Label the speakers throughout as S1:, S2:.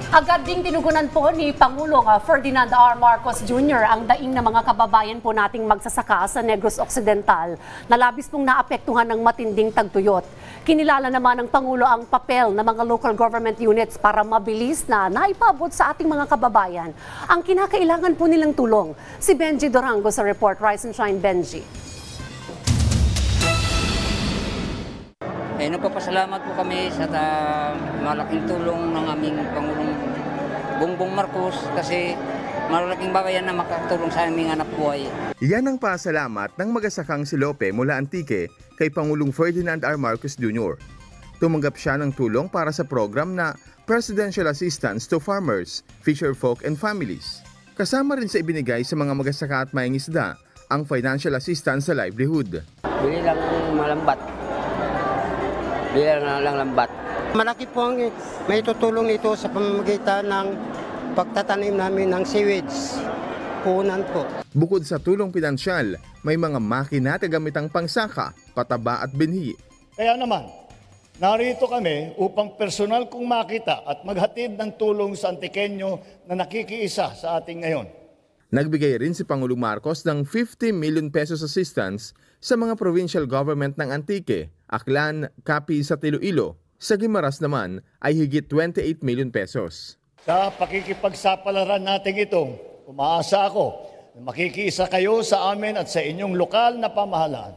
S1: Agad ding tinugunan po ni Pangulong Ferdinand R. Marcos Jr. ang daing ng mga kababayan po nating magsasaka sa Negros Occidental na labis pong naapektuhan ng matinding tagtuyot. Kinilala naman ng Pangulo ang papel ng mga local government units para mabilis na naipabot sa ating mga kababayan ang kinakailangan po nilang tulong. Si Benji Dorango sa report. Rise and Shine, Benji.
S2: Nagpapasalamat po kami sa malaking tulong ng aming Pangulong Bongbong Marcos kasi malaking bagay yan na makatulong sa aming anak buhay.
S3: Yan ang pasalamat ng magasakang si Lope mula Antique kay Pangulong Ferdinand R. Marcos Jr. Tumanggap siya ng tulong para sa program na Presidential Assistance to Farmers, Fisherfolk and Families. Kasama rin sa ibinigay sa mga magasaka at mangingisda ang financial assistance sa livelihood.
S4: Bili lang malambat. Bili lang lambat. Malaki po ang may tutulong ito sa pamamagitan ng pagtatanim namin ng seaweeds. Punan po.
S3: Bukod sa tulong pinansyal, may mga makina at gamitang pangsaka, pataba at binhi.
S5: Kaya naman, narito kami upang personal kong makita at maghatid ng tulong sa Antiqueño na nakikiisa sa ating ngayon.
S3: Nagbigay rin si Pangulong Marcos ng 50 million pesos assistance sa mga provincial government ng Antique, Aklan, Capi sa Iloilo. Sa Guimaras naman ay higit 28 million pesos.
S5: Sa pakikipagsapalaran natin ito, umaasa ako na makikiisa kayo sa amin at sa inyong lokal na pamahalaan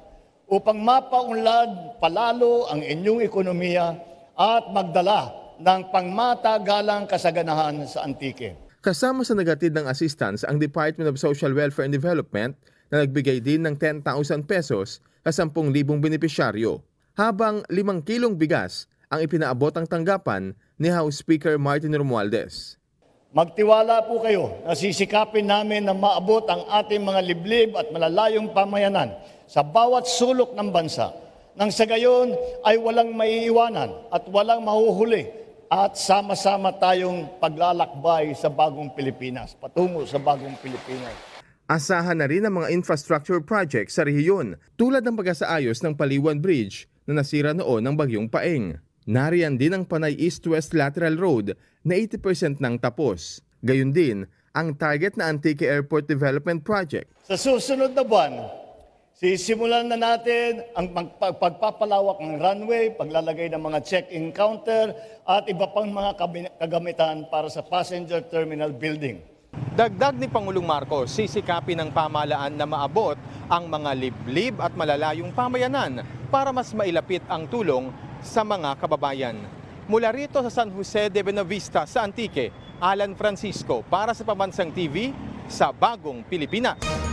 S5: upang mapaunlad palalo ang inyong ekonomiya at magdala ng pangmatagalang kasaganahan sa Antique.
S3: Kasama sa nagatid ng assistance ang Department of Social Welfare and Development na nagbigay din ng 10,000 pesos sa 10,000 benepisyaryo, habang 5 kilong bigas ang ipinaabot ang tanggapan ni House Speaker Martin Romualdez.
S5: Magtiwala po kayo na sisikapin namin na maabot ang ating mga liblib at malalayong pamayanan sa bawat sulok ng bansa, nang sa gayon ay walang maiiwanan at walang mahuhuli at sama-sama tayong paglalakbay sa bagong Pilipinas, patungo sa bagong Pilipinas.
S3: Asahan na rin ang mga infrastructure projects sa rehiyon tulad ng pag-asaayos ng Paliwan Bridge na nasira noon ng Bagyong Paeng. Nariyan din ang Panay East-West Lateral Road na 80% nang tapos. Gayon din ang target na Antique Airport Development Project.
S5: Sa susunod na buwan, sisimulan na natin ang pagpapalawak ng runway, paglalagay ng mga check-in counter at iba pang mga kagamitan para sa passenger terminal building.
S3: Dagdag ni Pangulong Marcos, sisikapin ng pamahalaan na maabot ang mga liblib at malalayong pamayanan para mas mailapit ang tulong sa mga kababayan. Mula rito sa San Jose de Buenavista sa Antique, Alan Francisco para sa Pambansang TV sa Bagong Pilipinas.